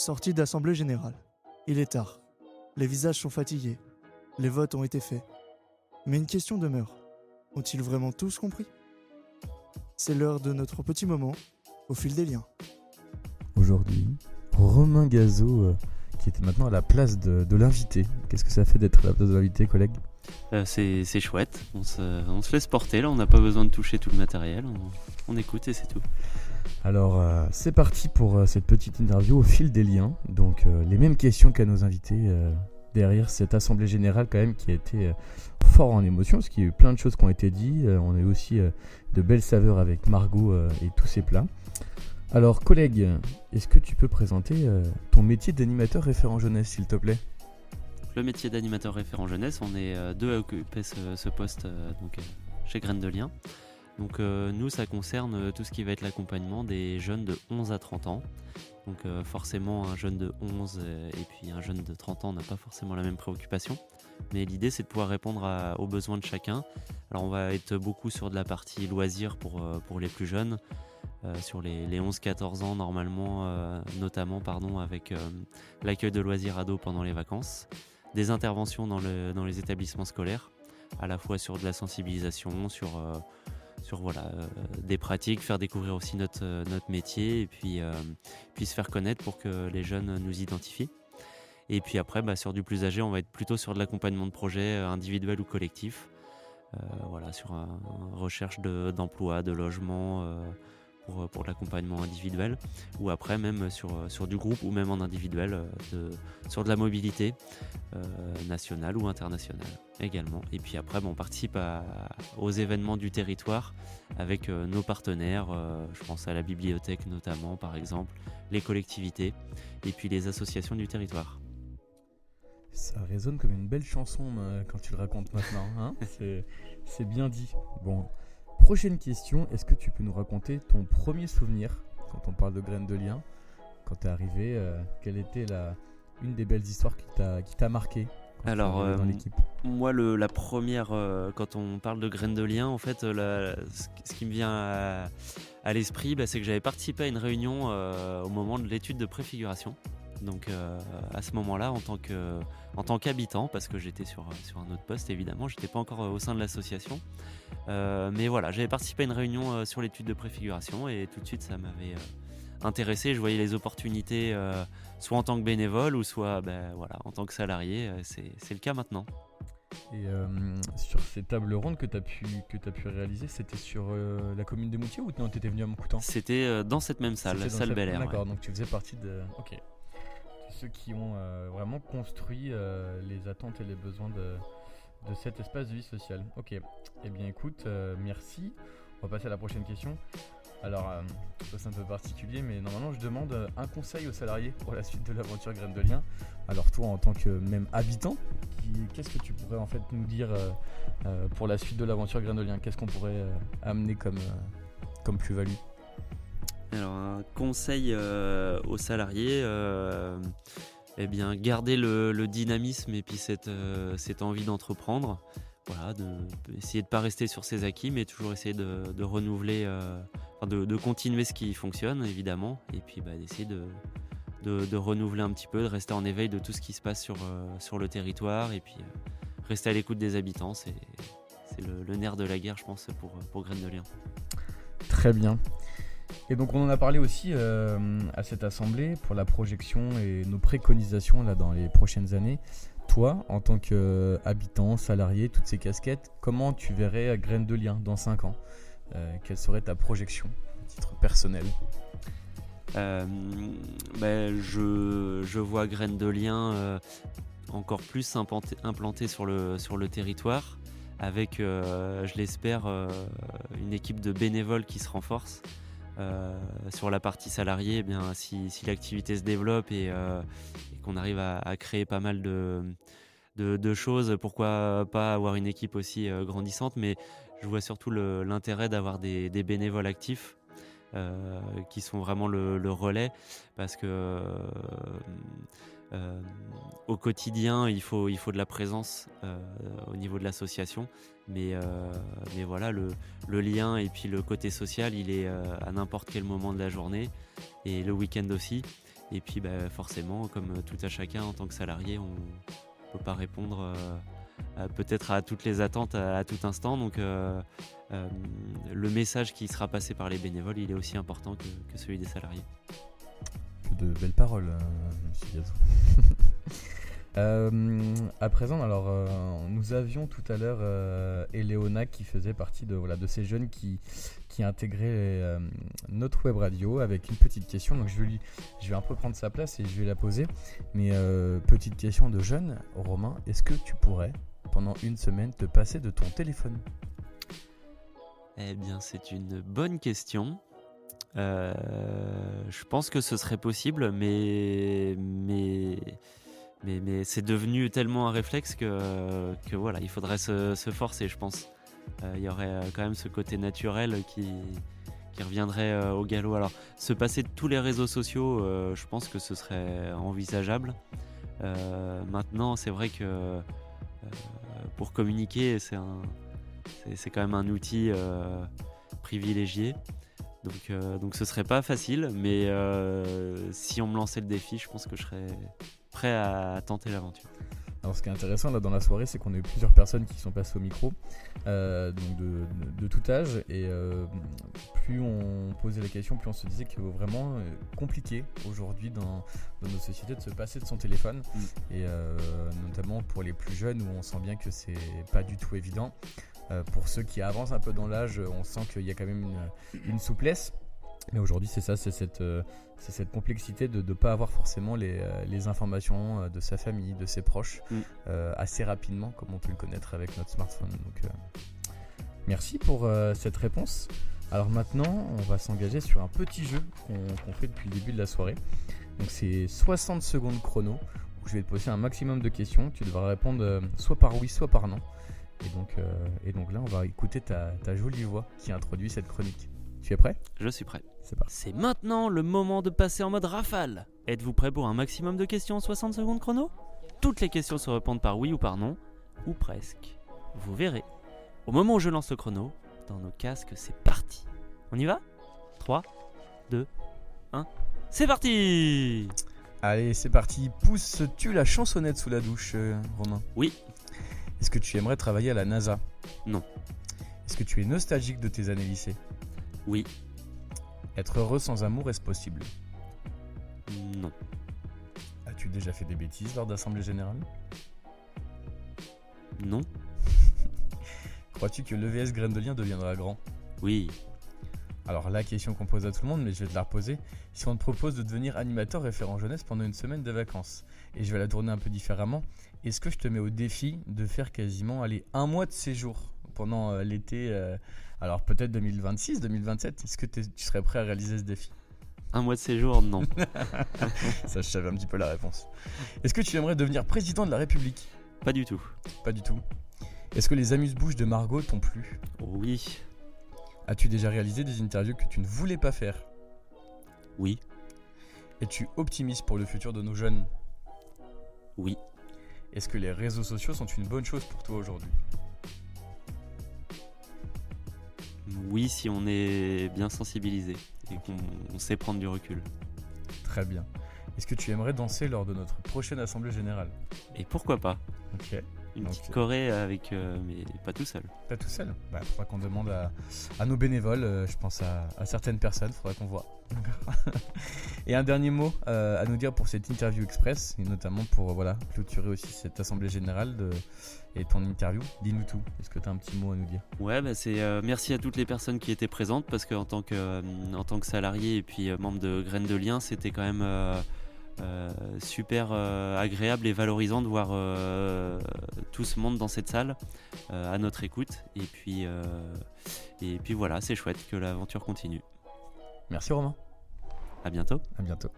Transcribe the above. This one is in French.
Sortie d'Assemblée Générale. Il est tard. Les visages sont fatigués. Les votes ont été faits. Mais une question demeure. Ont-ils vraiment tous compris ? C'est l'heure de notre petit moment, au fil des liens. Aujourd'hui, Romain Gazeau, qui est maintenant à la place de l'invité. Qu'est-ce que ça fait d'être à la place de l'invité, collègue ? C'est chouette, on se laisse porter, là on n'a pas besoin de toucher tout le matériel, on écoute et c'est tout. Alors, c'est parti pour cette petite interview au fil des liens. Donc, les mêmes questions qu'à nos invités derrière cette assemblée générale quand même qui a été fort en émotion, parce qu'il y a eu plein de choses qui ont été dites. On a eu aussi de belles saveurs avec Margot et tous ses plats. Alors, collègue, est-ce que tu peux présenter ton métier d'animateur référent jeunesse, s'il te plaît ? Le métier d'animateur référent jeunesse, on est deux à occuper ce poste chez Graines de Liens. Donc nous, ça concerne tout ce qui va être l'accompagnement des jeunes de 11 à 30 ans. Donc forcément, un jeune de 11 et puis un jeune de 30 ans n'a pas forcément la même préoccupation. Mais l'idée, c'est de pouvoir répondre aux besoins de chacun. Alors on va être beaucoup sur de la partie loisirs pour les plus jeunes, sur les 11-14 ans normalement, notamment avec l'accueil de loisirs ados pendant les vacances. Des interventions dans les établissements scolaires, à la fois sur de la sensibilisation, sur des pratiques, faire découvrir aussi notre métier et puis se faire connaître pour que les jeunes nous identifient. Et puis après, sur du plus âgé, on va être plutôt sur de l'accompagnement de projets individuels ou collectifs, sur une recherche d'emploi, de logement, pour l'accompagnement individuel, ou après même sur du groupe ou même en individuel, sur de la mobilité nationale ou internationale également. Et puis après, on participe aux événements du territoire avec nos partenaires, je pense à la bibliothèque notamment par exemple, les collectivités et puis les associations du territoire. Ça résonne comme une belle chanson quand tu le racontes maintenant, hein. C'est bien dit. Bon. Prochaine question, est-ce que tu peux nous raconter ton premier souvenir quand on parle de Graines de Liens, quand tu es arrivé, quelle était une des belles histoires qui t'a marqué dans l'équipe ? Moi, la première, quand on parle de Graines de Liens, en fait, ce qui me vient à l'esprit, c'est que j'avais participé à une réunion au moment de l'étude de préfiguration. Donc à ce moment-là, en tant qu'habitant, parce que j'étais sur un autre poste évidemment, j'étais pas encore au sein de l'association, mais voilà, j'avais participé à une réunion sur l'étude de préfiguration et tout de suite ça m'avait intéressé. Je voyais les opportunités soit en tant que bénévole ou soit en tant que salarié. C'est le cas maintenant. Et sur ces tables rondes que tu as pu réaliser, c'était sur la commune de Moutier ou non, tu étais venu à Montcoutan ? C'était dans cette même salle, salle Bel Air. D'accord, donc tu faisais partie de ceux qui ont vraiment construit les attentes et les besoins de cet espace de vie sociale. Ok, eh bien écoute, merci. On va passer à la prochaine question. Alors, ça c'est un peu particulier, mais normalement je demande un conseil aux salariés pour la suite de l'aventure Graines de Liens. Alors toi, en tant que même habitant, qu'est-ce que tu pourrais en fait nous dire pour la suite de l'aventure Graines de Liens ? Qu'est-ce qu'on pourrait amener comme plus-value ? Alors un conseil aux salariés, garder le dynamisme et puis cette envie d'entreprendre. Voilà, essayer de ne pas rester sur ses acquis, mais toujours essayer de renouveler, de continuer ce qui fonctionne évidemment, et puis d'essayer de renouveler un petit peu, de rester en éveil de tout ce qui se passe sur le territoire, et puis rester à l'écoute des habitants, c'est le nerf de la guerre, je pense, pour Graines de Liens. Très bien. Et donc on en a parlé aussi à cette assemblée pour la projection et nos préconisations là, dans les prochaines années. Toi, en tant qu'habitant, salarié, toutes ces casquettes, comment tu verrais Graines de Liens dans 5 ans ? Quelle serait ta projection à titre personnel ? Je vois Graines de Liens encore plus implanté sur le territoire, avec, je l'espère, une équipe de bénévoles qui se renforce. Sur la partie salariée, si l'activité se développe et qu'on arrive à créer pas mal de choses, pourquoi pas avoir une équipe aussi grandissante, mais je vois surtout l'intérêt d'avoir des bénévoles actifs qui sont vraiment le relais, parce que au quotidien il faut de la présence au niveau de l'association, mais voilà, le lien et puis le côté social, il est à n'importe quel moment de la journée et le week-end aussi, Et puis forcément, comme tout à chacun en tant que salarié, on ne peut pas répondre peut-être à toutes les attentes à tout instant. Donc le message qui sera passé par les bénévoles, il est aussi important que celui des salariés. Que de belles paroles, monsieur Gazou. À présent, alors, nous avions tout à l'heure Eleona qui faisait partie de ces jeunes qui intégraient notre web radio avec une petite question. Donc je vais un peu prendre sa place et je vais la poser. Mais petite question de jeune, Romain, est-ce que tu pourrais, pendant une semaine, te passer de ton téléphone ? Eh bien, c'est une bonne question. Je pense que ce serait possible, mais c'est devenu tellement un réflexe que voilà, il faudrait se forcer, je pense. Il y aurait quand même ce côté naturel qui reviendrait au galop. Alors, se passer de tous les réseaux sociaux, je pense que ce serait envisageable. Maintenant, c'est vrai que pour communiquer, c'est quand même un outil privilégié. Donc ce serait pas facile, mais si on me lançait le défi, je pense que je serais prêt à tenter l'aventure. Alors ce qui est intéressant là dans la soirée, c'est qu'on a eu plusieurs personnes qui sont passées au micro, donc de tout âge, et plus on posait la question, plus on se disait que c'est vraiment compliqué aujourd'hui dans nos sociétés de se passer de son téléphone, et notamment pour les plus jeunes où on sent bien que c'est pas du tout évident. Pour ceux qui avancent un peu dans l'âge, on sent qu'il y a quand même une souplesse. Mais aujourd'hui, c'est ça, c'est cette complexité de ne pas avoir forcément les informations de sa famille, de ses proches, assez rapidement, comme on peut le connaître avec notre smartphone. Donc, merci pour cette réponse. Alors maintenant, on va s'engager sur un petit jeu qu'on fait depuis le début de la soirée. Donc c'est 60 secondes chrono, où je vais te poser un maximum de questions. Tu devras répondre soit par oui, soit par non. Et donc là, on va écouter ta jolie voix qui introduit cette chronique. Tu es prêt ? Je suis prêt. C'est parti. C'est maintenant le moment de passer en mode rafale. Êtes-vous prêt pour un maximum de questions en 60 secondes chrono ? Toutes les questions se répondent par oui ou par non, ou presque. Vous verrez. Au moment où je lance le chrono, dans nos casques, c'est parti. On y va ? 3, 2, 1, c'est parti ! Allez, c'est parti. Pousses-tu la chansonnette sous la douche, Romain ? Oui. Est-ce que tu aimerais travailler à la NASA ? Non. Est-ce que tu es nostalgique de tes années lycée ? Oui. Être heureux sans amour, est-ce possible ? Non. As-tu déjà fait des bêtises lors d'assemblée générale ? Non. Crois-tu que l'EVS Graines de Lien deviendra grand ? Oui. Alors la question qu'on pose à tout le monde, mais je vais te la reposer. Si on te propose de devenir animateur référent jeunesse pendant une semaine de vacances, et je vais la tourner un peu différemment, est-ce que je te mets au défi de faire quasiment un mois de séjour pendant l'été, alors peut-être 2026, 2027 ? Est-ce que tu serais prêt à réaliser ce défi ? Un mois de séjour, non. Ça, je savais un petit peu la réponse. Est-ce que tu aimerais devenir président de la République ? Pas du tout. Pas du tout. Est-ce que les amuse-bouches de Margot t'ont plu ? Oui. As-tu déjà réalisé des interviews que tu ne voulais pas faire ? Oui. Es-tu optimiste pour le futur de nos jeunes ? Oui. Est-ce que les réseaux sociaux sont une bonne chose pour toi aujourd'hui ? Oui, si on est bien sensibilisé et qu'on sait prendre du recul. Très bien. Est-ce que tu aimerais danser lors de notre prochaine assemblée générale ? Et pourquoi pas ? Ok. Une Donc, petite choré avec, mais pas tout seul. Pas tout seul ? Il faudra qu'on demande à nos bénévoles, je pense à certaines personnes, il faudra qu'on voit. Et un dernier mot à nous dire pour cette interview express, et notamment pour clôturer aussi cette assemblée générale et ton interview. Dis-nous tout, est-ce que tu as un petit mot à nous dire ? Ouais, c'est merci à toutes les personnes qui étaient présentes, parce qu'en tant que salarié et puis membre de Graines de Lien, c'était quand même super agréable et valorisant de voir tout ce monde dans cette salle à notre écoute, et puis voilà, c'est chouette que l'aventure continue. Merci Romain. À bientôt. À bientôt.